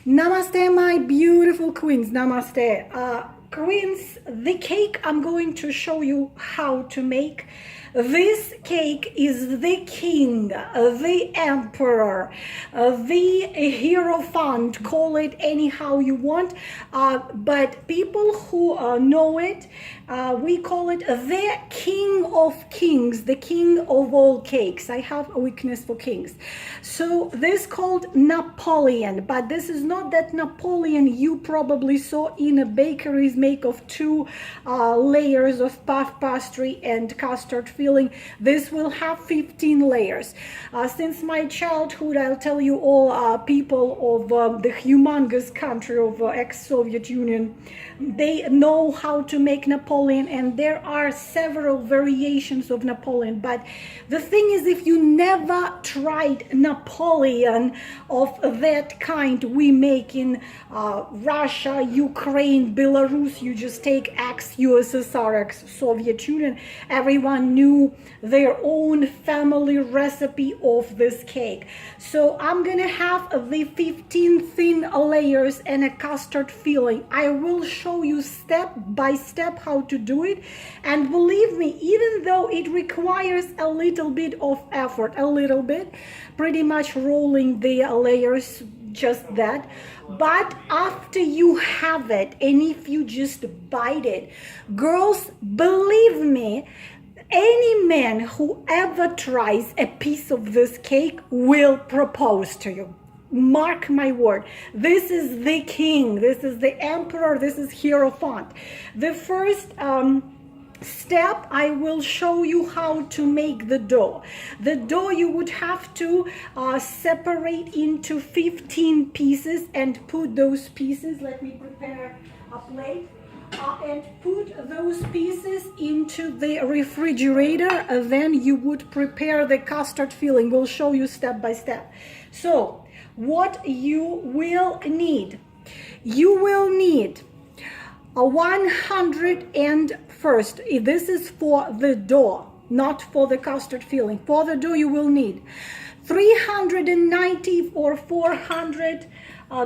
Namaste, my beautiful queens. Namaste. Queens, the cake I'm going to show you how to make. This cake is the king, the emperor, the hierophant, call it anyhow you want, but people who know it, we call it the king of kings, the king of all cakes. I have a weakness for kings. So this called Napoleon, but this is not that Napoleon you probably saw in a bakery's make of two layers of puff pastry and custard filling. This will have 15 layers. Since my childhood, I'll tell you all people of the humongous country of ex-Soviet Union, they know how to make Napoleon, and there are several variations of Napoleon. But the thing is, if you never tried Napoleon of that kind we make in Russia, Ukraine, Belarus, you just take ex-USSR, ex-Soviet Union, everyone knew their own family recipe of this cake. So I'm gonna have the 15 thin layers and a custard filling. I will show you step by step how to do it, and believe me, even though it requires a little bit of effort, a little bit, pretty much rolling the layers, just that, but after you have it, and if you just bite it, girls, believe me, any man who ever tries a piece of this cake will propose to you. Mark my word. This is the king, this is the emperor, this is hierophant. The first step, I will show you how to make the dough. The dough you would have to separate into 15 pieces and put those pieces, let me prepare a plate, and put those pieces into the refrigerator. Then you would prepare the custard filling. We'll show you step by step. So what you will need, you will need a 100, and first, this is for the dough, not for the custard filling. For the dough you will need 390 or 400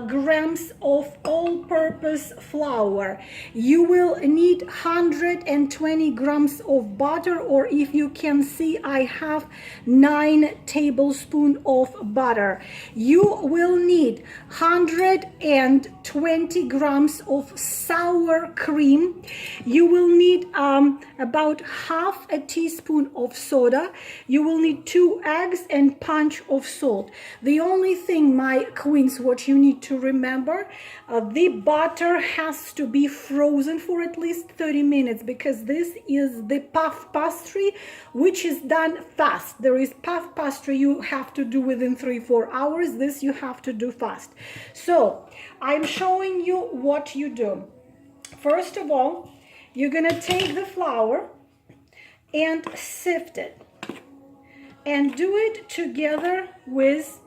grams of all-purpose flour. You will need 120 grams of butter, or if you can see, I have 9 tablespoons of butter. You will need 120 grams of sour cream. You will need about half a teaspoon of soda. You will need 2 eggs and punch of salt. The only thing, my queens, what you need to remember, the butter has to be frozen for at least 30 minutes, because this is the puff pastry, which is done fast. There is puff pastry you have to do within 3-4 hours. This you have to do fast. So I'm showing you what you do. First of all, you're gonna take the flour and sift it, and do it together with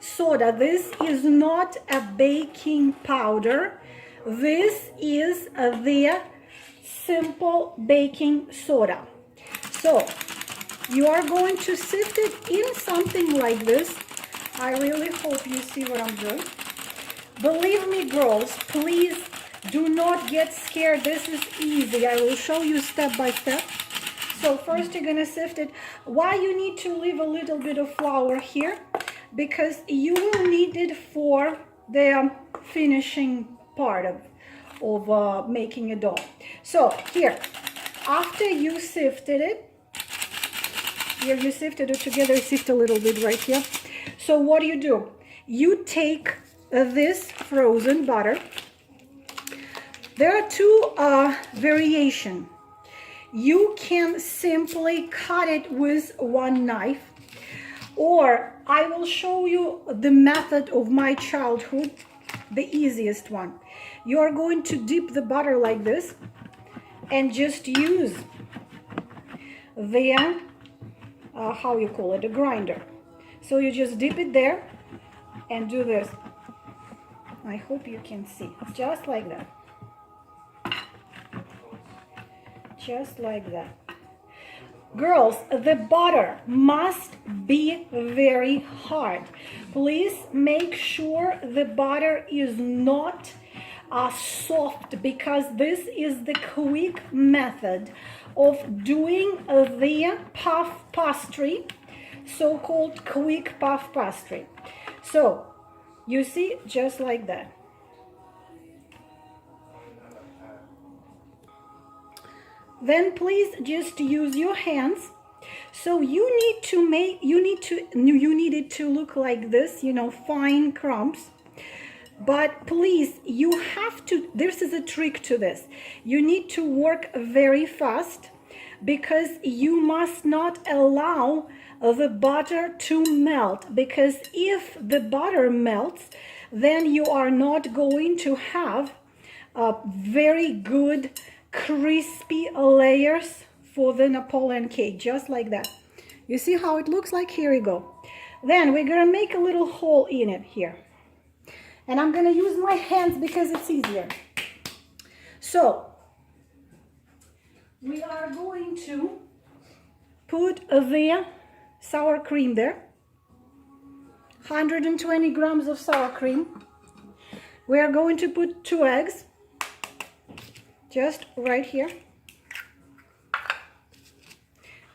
soda. This is not a baking powder. This is the simple baking soda. So you are going to sift it in something like this. I really hope you see what I'm doing. Believe me, girls, please do not get scared. This is easy. I will show you step by step. So first you're gonna sift it. Why you need to leave a little bit of flour here? Because you will need it for the finishing part of making a dough. So here, after you sifted it, here you sifted it together, sift a little bit right here. So what do? You take this frozen butter. There are 2 variations. You can simply cut it with one knife, or I will show you the method of my childhood, the easiest one. You are going to dip the butter like this and just use the, how you call it, a grinder. So you just dip it there and do this. I hope you can see, just like that. Just like that. Girls, the butter must be very hard. Please make sure the butter is not soft, because this is the quick method of doing the puff pastry, so-called quick puff pastry. So you see, just like that. Then please just use your hands. So you need it to look like this, you know, fine crumbs. But please, you have to, this is a trick to this. You need to work very fast, because you must not allow the butter to melt, because if the butter melts, then you are not going to have a very good crispy layers for the Napoleon cake, just like that. You see how it looks like? Here we go. Then we're gonna make a little hole in it here, and I'm gonna use my hands because it's easier. So we are going to put the sour cream there, 120 grams of sour cream. We are going to put 2 eggs, just right here.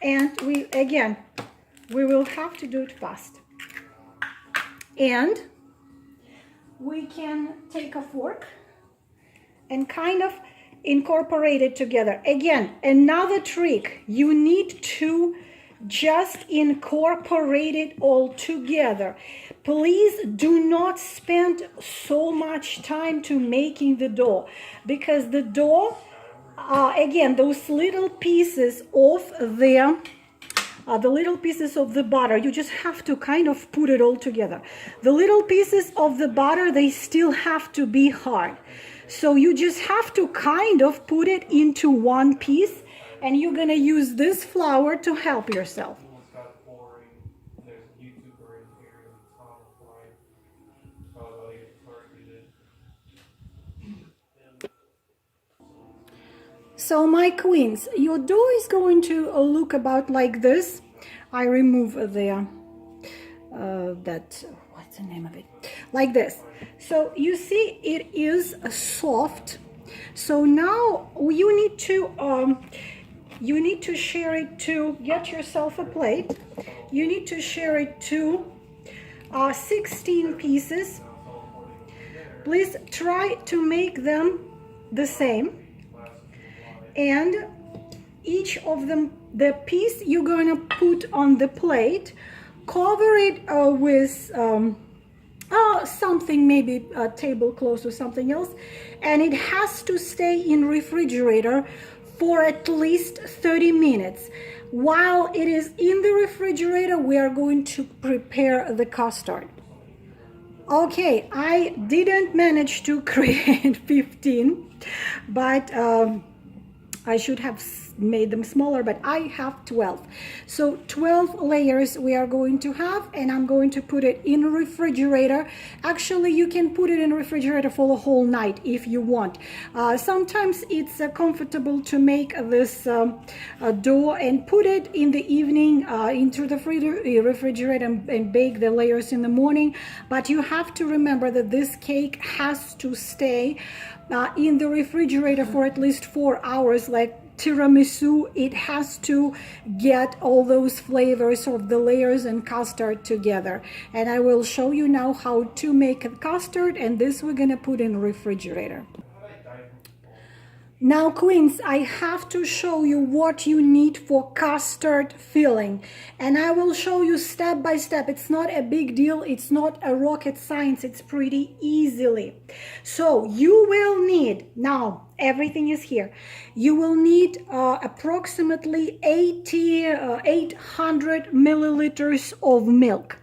And we will have to do it fast. And we can take a fork and kind of incorporate it together. Again, another trick, you need to just incorporate it all together. Please do not spend so much time to making the dough, because the dough, again, those little pieces of the little pieces of the butter, you just have to kind of put it all together. The little pieces of the butter, they still have to be hard. So you just have to kind of put it into one piece, and you're gonna use this flour to help yourself. So my queens, your dough is going to look about like this. I remove the what's the name of it? Like this. So you see it is soft. So now you need to share it to, get yourself a plate. You need to share it to 16 pieces. Please try to make them the same. And each of them, the piece you're going to put on the plate, cover it with something, maybe a tablecloth or something else, and it has to stay in refrigerator for at least 30 minutes. While it is in the refrigerator, we are going to prepare the custard. Okay, I didn't manage to create 15, but I should have made them smaller, but I have 12. So 12 layers we are going to have, and I'm going to put it in a refrigerator. Actually, you can put it in a refrigerator for the whole night if you want. Sometimes it's comfortable to make this dough and put it in the evening into the refrigerator and bake the layers in the morning. But you have to remember that this cake has to stay in the refrigerator for at least 4 hours, like tiramisu. It has to get all those flavors of the layers and custard together. And I will show you now how to make a custard, and this we're gonna put in the refrigerator. Now, queens, I have to show you what you need for custard filling, and I will show you step by step. It's not a big deal, it's not a rocket science, it's pretty easily. So you will need, now everything is here, you will need approximately 800 milliliters of milk.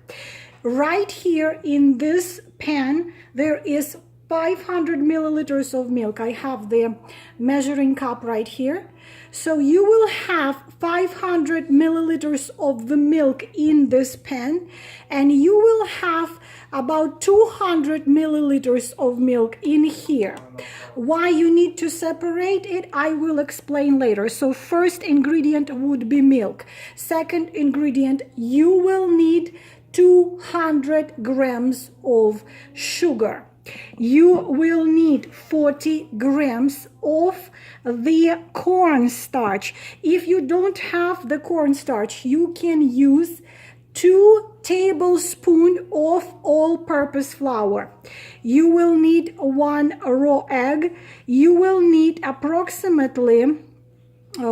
Right here in this pan there is 500 milliliters of milk. I have the measuring cup right here. So you will have 500 milliliters of the milk in this pan, and you will have about 200 milliliters of milk in here. Why you need to separate it, I will explain later. So first ingredient would be milk. Second ingredient, you will need 200 grams of sugar. You will need 40 grams of the cornstarch. If you don't have the cornstarch, you can use 2 tablespoons of all-purpose flour. You will need 1 raw egg. You will need approximately 5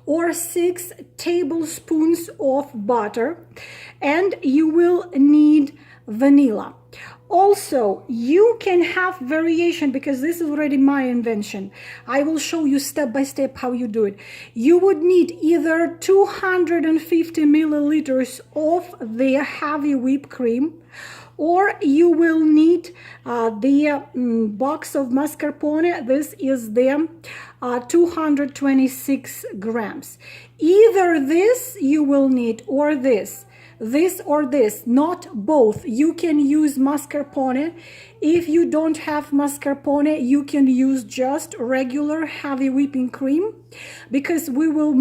or 6 tablespoons of butter, and you will need vanilla. Also, you can have variation because this is already my invention. I will show you step by step how you do it. You would need either 250 milliliters of the heavy whipped cream, or you will need the box of mascarpone. This is the 226 grams. Either this you will need, or this or this, not both. You can use mascarpone. If you don't have mascarpone, you can use just regular heavy whipping cream, because we will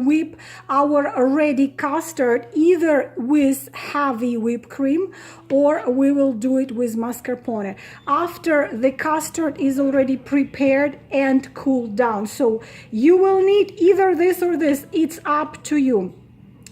whip our ready custard either with heavy whipped cream, or we will do it with mascarpone after the custard is already prepared and cooled down. So you will need either this or this. It's up to you.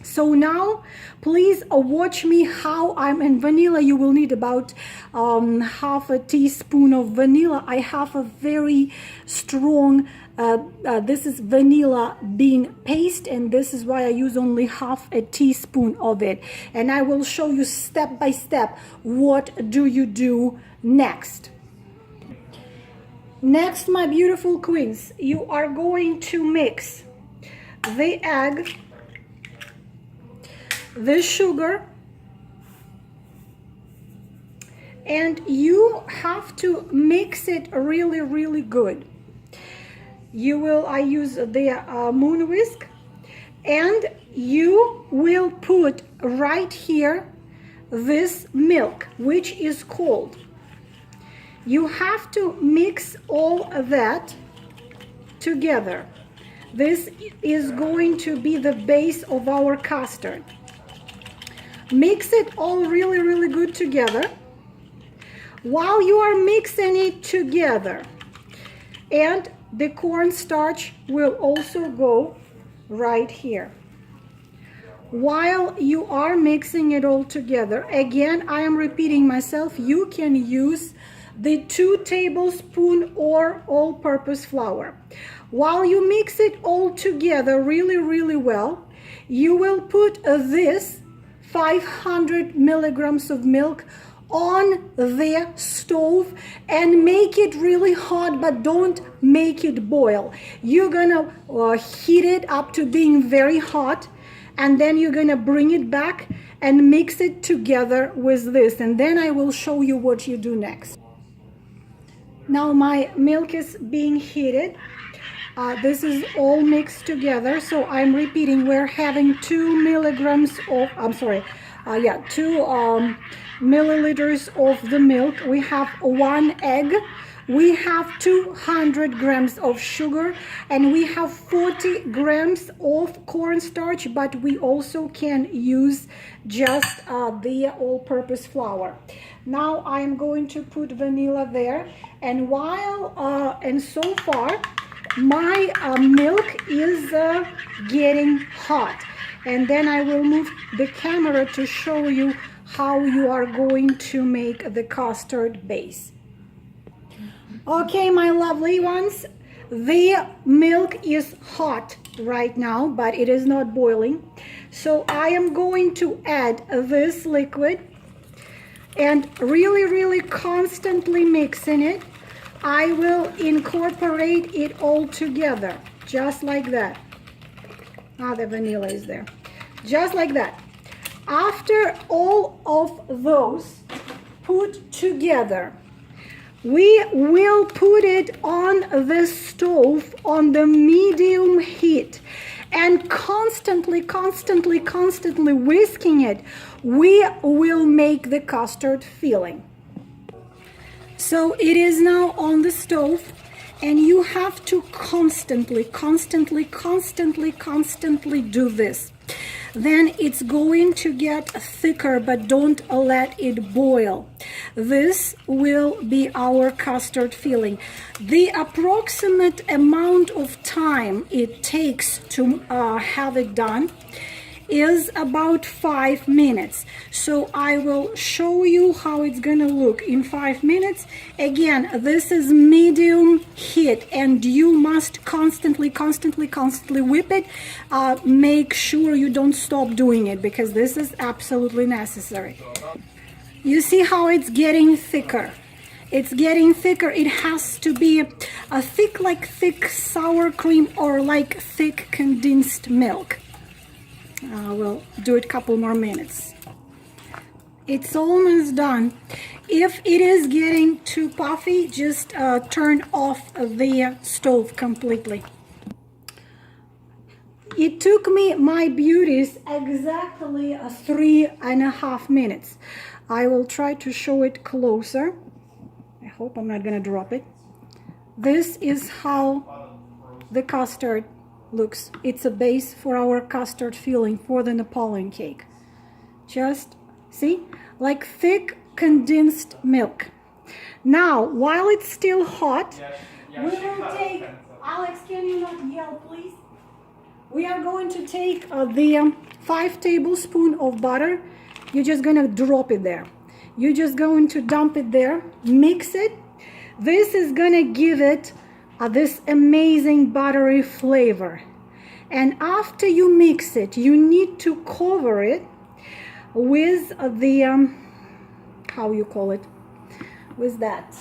So now please watch me how I'm in vanilla. You will need about half a teaspoon of vanilla. I have a very strong this is vanilla bean paste, and this is why I use only half a teaspoon of it. And I will show you step by step what do you do next. Next, my beautiful queens, you are going to mix the egg, the sugar, and you have to mix it really good. I use the moon whisk, and you will put right here this milk, which is cold. You have to mix all of that together. This is going to be the base of our custard. Mix it all really good together. While you are mixing it together, and the cornstarch will also go right here. While you are mixing it all together, again, I am repeating myself, you can use the 2 tablespoons or all-purpose flour. While you mix it all together really well, you will put this 500 milligrams of milk on the stove and make it really hot, but don't make it boil. You're gonna heat it up to being very hot, and then you're gonna bring it back and mix it together with this, and then I will show you what you do next. Now my milk is being heated. This is all mixed together, so I'm repeating, we're having 2 milligrams of, 2 milliliters of the milk. We have 1 egg, we have 200 grams of sugar, and we have 40 grams of cornstarch, but we also can use just the all-purpose flour. Now I'm going to put vanilla there, and so far my milk is getting hot, and then I will move the camera to show you how you are going to make the custard base. Okay, my lovely ones, the milk is hot right now, but it is not boiling. So I am going to add this liquid and really constantly mixing it. I will incorporate it all together, just like that. The vanilla is there. Just like that. After all of those put together. We will put it on the stove on the medium heat and constantly whisking it. We will make the custard filling. So it is now on the stove, and you have to constantly do this. Then it's going to get thicker, but don't let it boil. This will be our custard filling. The approximate amount of time it takes to have it done is about 5 minutes. So I will show you how it's gonna look in 5 minutes. Again, this is medium heat, and you must constantly whip it. Make sure you don't stop doing it, because this is absolutely necessary. You see how it's getting thicker. It's getting thicker. It has to be a thick, like thick sour cream, or like thick condensed milk. We'll do it a couple more minutes. It's almost done. If it is getting too puffy, just turn off the stove completely. It took me, my beauties, exactly 3.5 minutes. I will try to show it closer. I hope I'm not gonna drop it. This is how the custard looks. It's a base for our custard filling for the Napoleon cake. Just see, like thick condensed milk. Now, while it's still hot, we will take, Alex, can you not yell, please? We are going to take the 5 tablespoons of butter. You're just gonna drop it there. You're just going to dump it there, mix it. This is gonna give it this amazing buttery flavor. And after you mix it, you need to cover it with the how you call it, with that.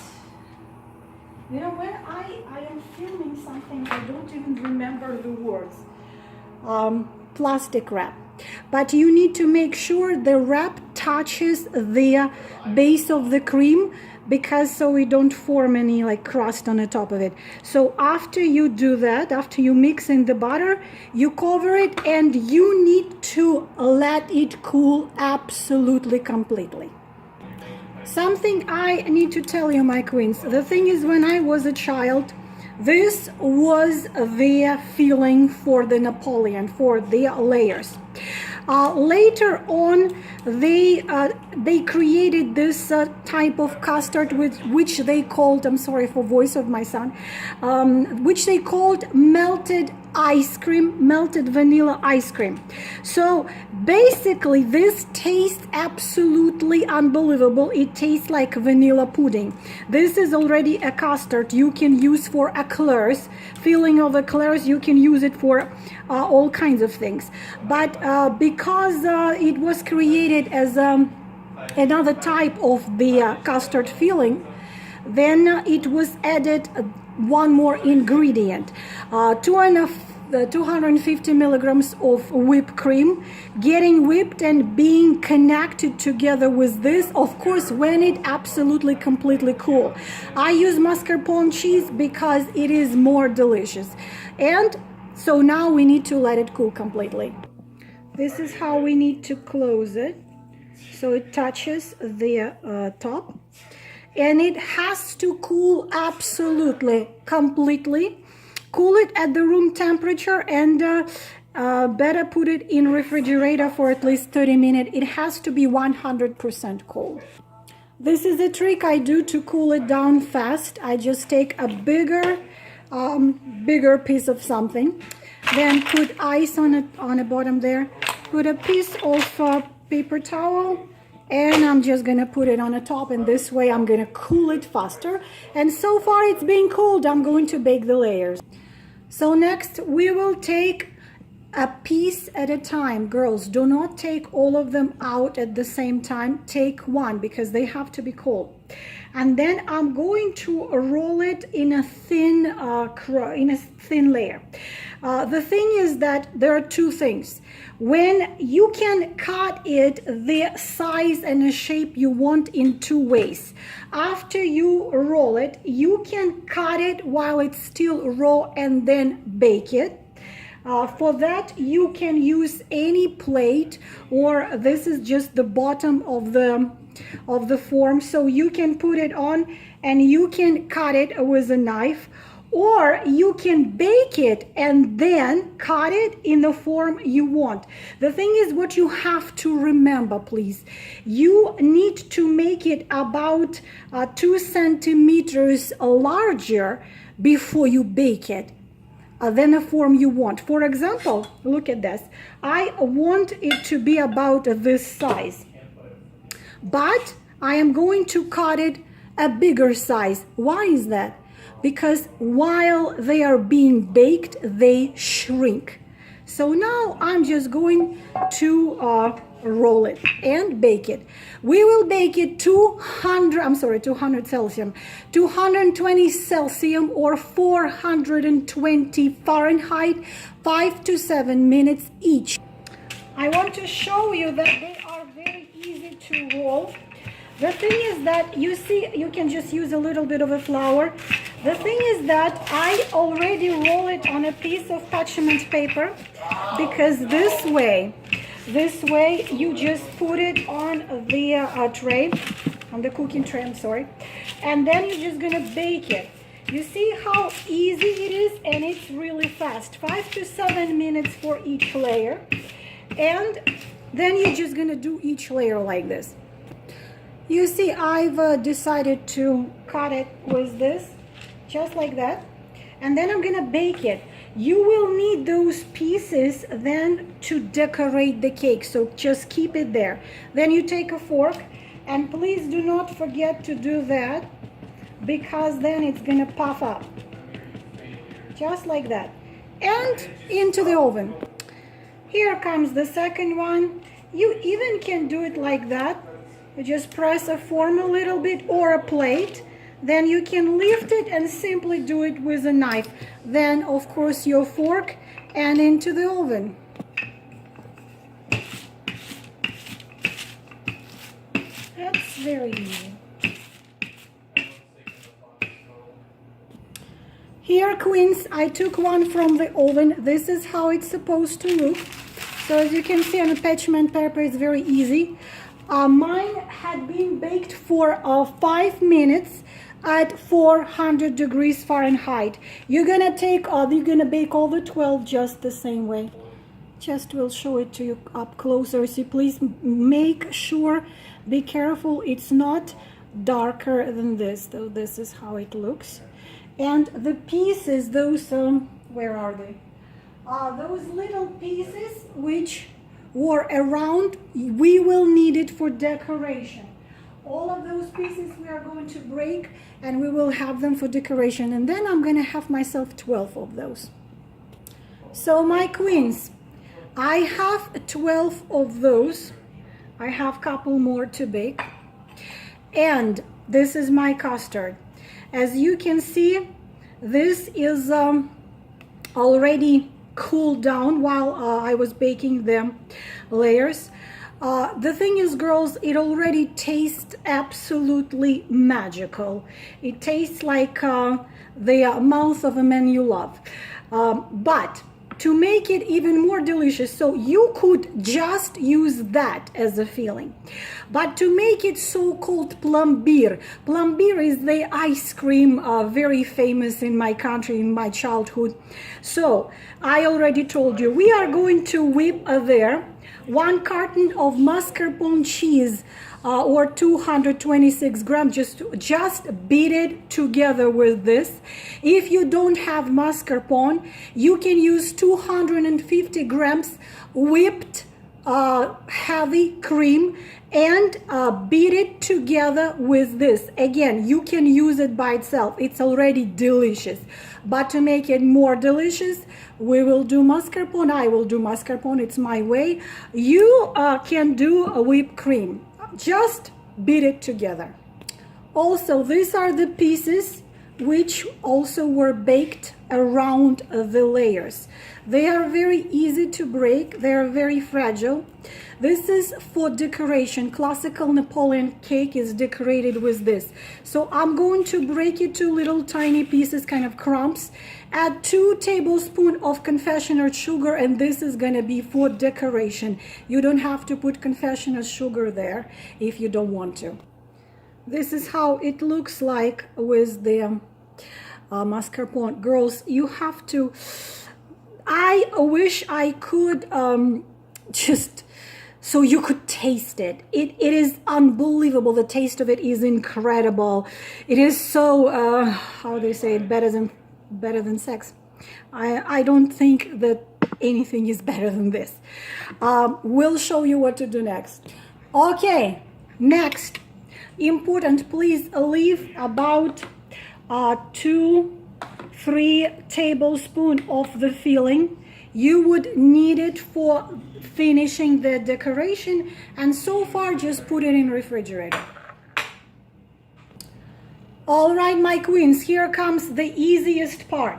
You know, when I am filming something, I don't even remember the words. Plastic wrap. But you need to make sure the wrap touches the base of the cream, because so we don't form any like crust on the top of it. So after you do that, after you mix in the butter, you cover it, and you need to let it cool absolutely completely. Something I need to tell you, my queens. The thing is, when I was a child, this was the filling for the Napoleon, for the layers. Later on, they created this type of custard, which they called, I'm sorry for voice of my son, which they called melted ice cream, melted vanilla ice cream. So basically this tastes absolutely unbelievable. It tastes like vanilla pudding. This is already a custard you can use for eclairs, filling of eclairs. You can use it for all kinds of things, but because it was created as another type of the custard filling, then it was added one more ingredient, 250 milligrams of whipped cream, getting whipped and being connected together with this, of course, when it absolutely completely cool. I use mascarpone cheese because it is more delicious. And so now we need to let it cool completely. This is how we need to close it, so it touches the top, and it has to cool absolutely completely. Cool it at the room temperature, and better put it in refrigerator for at least 30 minutes. It has to be 100% cold. This is a trick I do to cool it down fast. I just take a bigger piece of something, then put ice on it, on the bottom there, put a piece of paper towel, and I'm just gonna put it on the top, and this way I'm gonna cool it faster. And so far it's being cooled. I'm going to bake the layers. So next we will take a piece at a time. Girls, do not take all of them out at the same time. Take one, because they have to be cold. And then I'm going to roll it in a thin layer. The thing is that there are two things. When you can cut it the size and the shape you want in two ways. After you roll it, you can cut it while it's still raw and then bake it. For that, you can use any plate, or this is just the bottom of the form, so you can put it on and you can cut it with a knife, or you can bake it and then cut it in the form you want. The thing is, what you have to remember, please, you need to make it about 2 centimeters larger before you bake it than the form you want. For example, look at this. I want it to be about this size, but I am going to cut it a bigger size. Why is that? Because while they are being baked, they shrink. So now I'm just going to roll it and bake it. We will bake it 200 Celsius, 220 Celsius or 420 Fahrenheit, 5 to 7 minutes each. I want to show you that they are very easy to roll. The thing is that, you see, you can just use a little bit of a flour. The thing is that I already roll it on a piece of parchment paper, because this way you just put it on the tray, on the cooking tray, I'm sorry, and then you're just gonna bake it. You see how easy it is, and it's really fast. 5 to 7 minutes for each layer, and then you're just gonna do each layer like this. You see, I've decided to cut it with this, just like that, and then I'm gonna bake it. You will need those pieces then to decorate the cake, so just keep it there. Then you take a fork, and please do not forget to do that, because then it's gonna puff up, just like that, and into the oven. Here comes the second one. You even can do it like that. You just press a form a little bit, or a plate, then you can lift it and simply do it with a knife. Then of course your fork, and into the oven. That's very easy. Here, queens, I took one from the oven. This is how it's supposed to look. So as you can see on the parchment paper, it's very easy. Mine had been baked for 5 minutes at 400 degrees Fahrenheit. You're gonna bake all the 12 just the same way. Just will show it to you up closer. So please make sure, be careful, it's not darker than this, though. This is how it looks. And the pieces, those where are they? Those little pieces which were around, we will need it for decoration. All of those pieces we are going to break, and we will have them for decoration. And then I'm going to have myself 12 of those. So my queens, I have 12 of those. I have a couple more to bake. And this is my custard. As you can see, this is already cooled down while I was baking the layers. The thing is, girls, it already tastes absolutely magical. It tastes like the mouth of a man you love. But to make it even more delicious, so you could just use that as a filling. But to make it so-called plombier is the ice cream, very famous in my country, in my childhood. So I already told you, we are going to whip there 1 carton of mascarpone cheese, or 226 grams. Just beat it together with this. If you don't have mascarpone, you can use 250 grams whipped heavy cream, and beat it together with this. Again, you can use it by itself, it's already delicious. But to make it more delicious, we will do mascarpone. I will do mascarpone, it's my way. You can do a whipped cream. Just beat it together. Also, these are the pieces which also were baked around the layers. They are very easy to break. They are very fragile. This is for decoration. Classical Napoleon cake is decorated with this. So I'm going to break it to little tiny pieces, kind of crumbs. Add 2 tablespoons of confectioner sugar, and this is going to be for decoration. You don't have to put confectioner sugar there if you don't want to. This is how it looks like with the mascarpone. Girls, you have to... I wish I could just... so you could taste it. It is unbelievable. The taste of it is incredible. It is so, how they say it, better than sex. I don't think that anything is better than this. We'll show you what to do next. Okay, next. Important, please leave about 2-3 tablespoons of the filling. You would need it for finishing the decoration, and so far just put it in refrigerator. All right, my queens, here comes the easiest part.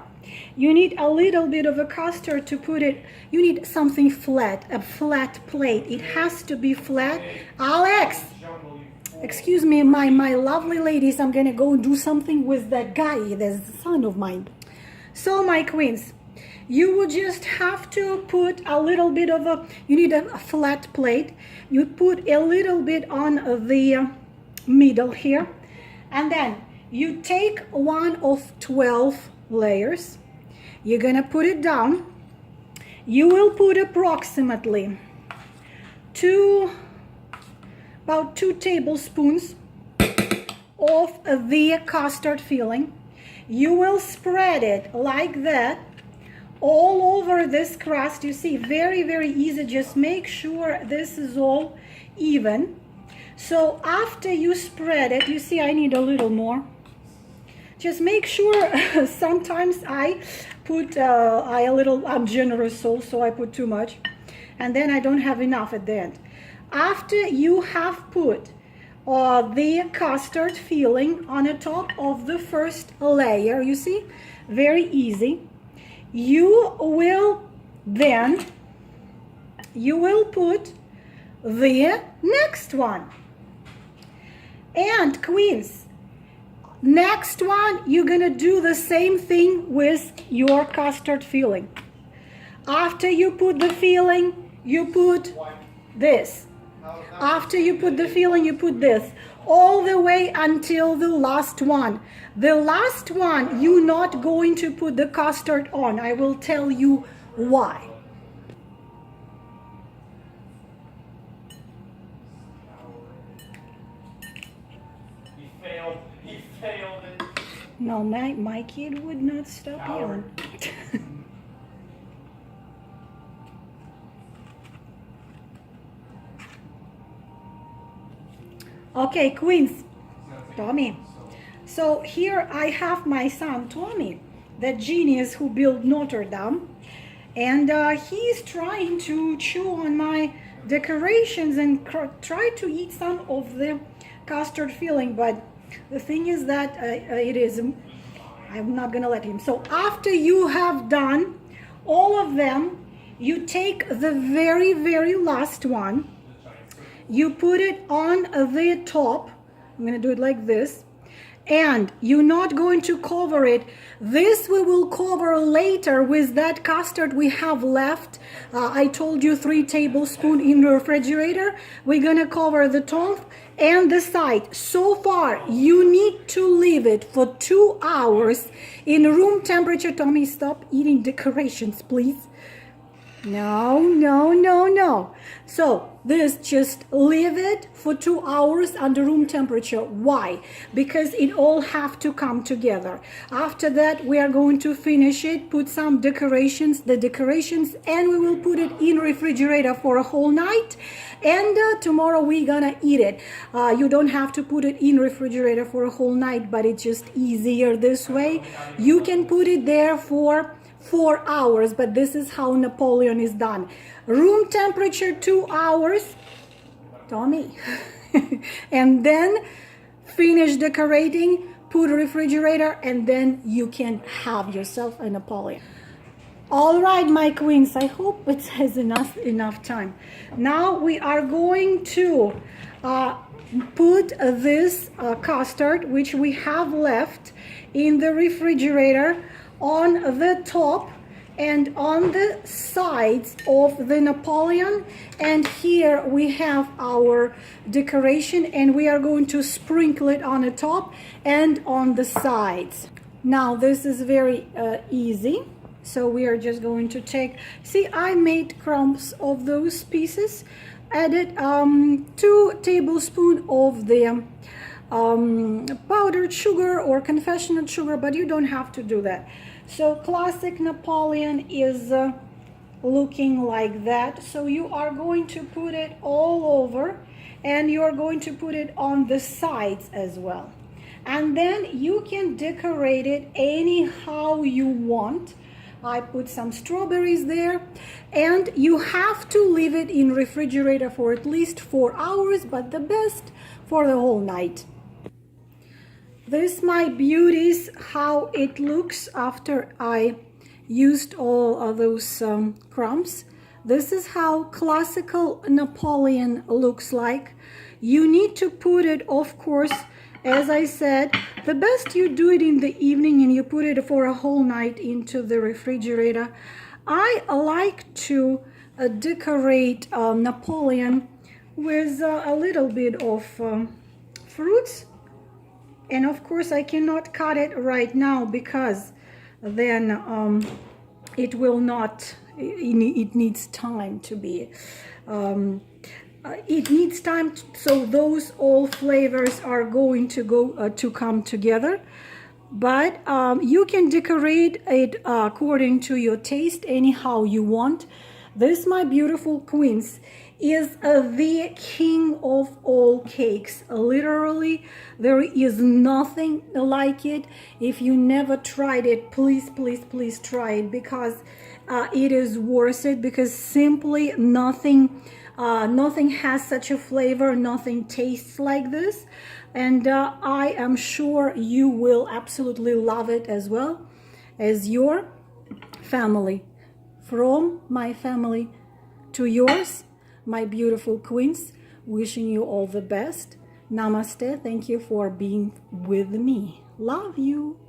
You need a little bit of a custard to put it. You need something flat, a flat plate. It has to be flat. Alex, excuse me, my lovely ladies, I'm gonna go do something with that guy, the son of mine. So my queens, you would just have to put a little bit of you need a flat plate. You put a little bit on the middle here, and then you take one of 12 layers. You're gonna put it down. You will put approximately about 2 tablespoons of the custard filling. You will spread it like that all over this crust. You see, very, very easy. Just make sure this is all even. So after you spread it, you see I need a little more. Just make sure, sometimes I put I'm generous also, I put too much. And then I don't have enough at the end. After you have put the custard filling on the top of the first layer, you see, very easy. You will put the next one. And queens, next one, you're gonna do the same thing with your custard filling. After you put the filling, you put this. After you put the filling, you put this. All the way until the last one. The last one, you're not going to put the custard on. I will tell you why. He failed it. No, my kid would not stop yelling. Okay, queens, Tommy. So here I have my son, Tommy, the genius who built Notre Dame. And he's trying to chew on my decorations and try to eat some of the custard filling. But the thing is that I'm not gonna let him. So after you have done all of them, you take the very, very last one. You put it on the top. I'm going to do it like this. And you're not going to cover it. This we will cover later with that custard we have left. I told you 3 tablespoons in the refrigerator. We're going to cover the top and the side. So far, you need to leave it for 2 hours in room temperature. Tommy, stop eating decorations, please. No. So this, just leave it for 2 hours under room temperature. Why? Because it all have to come together. After that, we are going to finish it, put some decorations, and we will put it in refrigerator for a whole night. And tomorrow we're gonna eat it. You don't have to put it in refrigerator for a whole night, but it's just easier this way. You can put it there for 4 hours, but this is how Napoleon is done. Room temperature 2 hours, Tommy. And then finish decorating, put a refrigerator, and then you can have yourself a Napoleon. All right, my queens, I hope it has enough time. Now we are going to put this custard, which we have left in the refrigerator, on the top and on the sides of the Napoleon. And here we have our decoration, and we are going to sprinkle it on the top and on the sides. Now this is very easy. So we are just going to take, see, I made crumbs of those pieces, added 2 tablespoons of the powdered sugar or confectionered sugar, but you don't have to do that. So classic Napoleon is looking like that. So you are going to put it all over, and you are going to put it on the sides as well. And then you can decorate it anyhow you want. I put some strawberries there, and you have to leave it in refrigerator for at least 4 hours, but the best for the whole night. This, my beauties, how it looks after I used all of those crumbs. This is how classical Napoleon looks like. You need to put it, of course, as I said, the best you do it in the evening and you put it for a whole night into the refrigerator. I like to decorate Napoleon with a little bit of fruits. And of course I cannot cut it right now because then it will not, it needs time to be it needs time so those all flavors are going to go to come together. But you can decorate it according to your taste, anyhow you want. This, my beautiful queens, is the king of all cakes. Literally, there is nothing like it. If you never tried it, please, please, please try it, because it is worth it, because simply nothing has such a flavor, nothing tastes like this. And I am sure you will absolutely love it as well as your family. From my family to yours, my beautiful queens, wishing you all the best. Namaste. Thank you for being with me. Love you.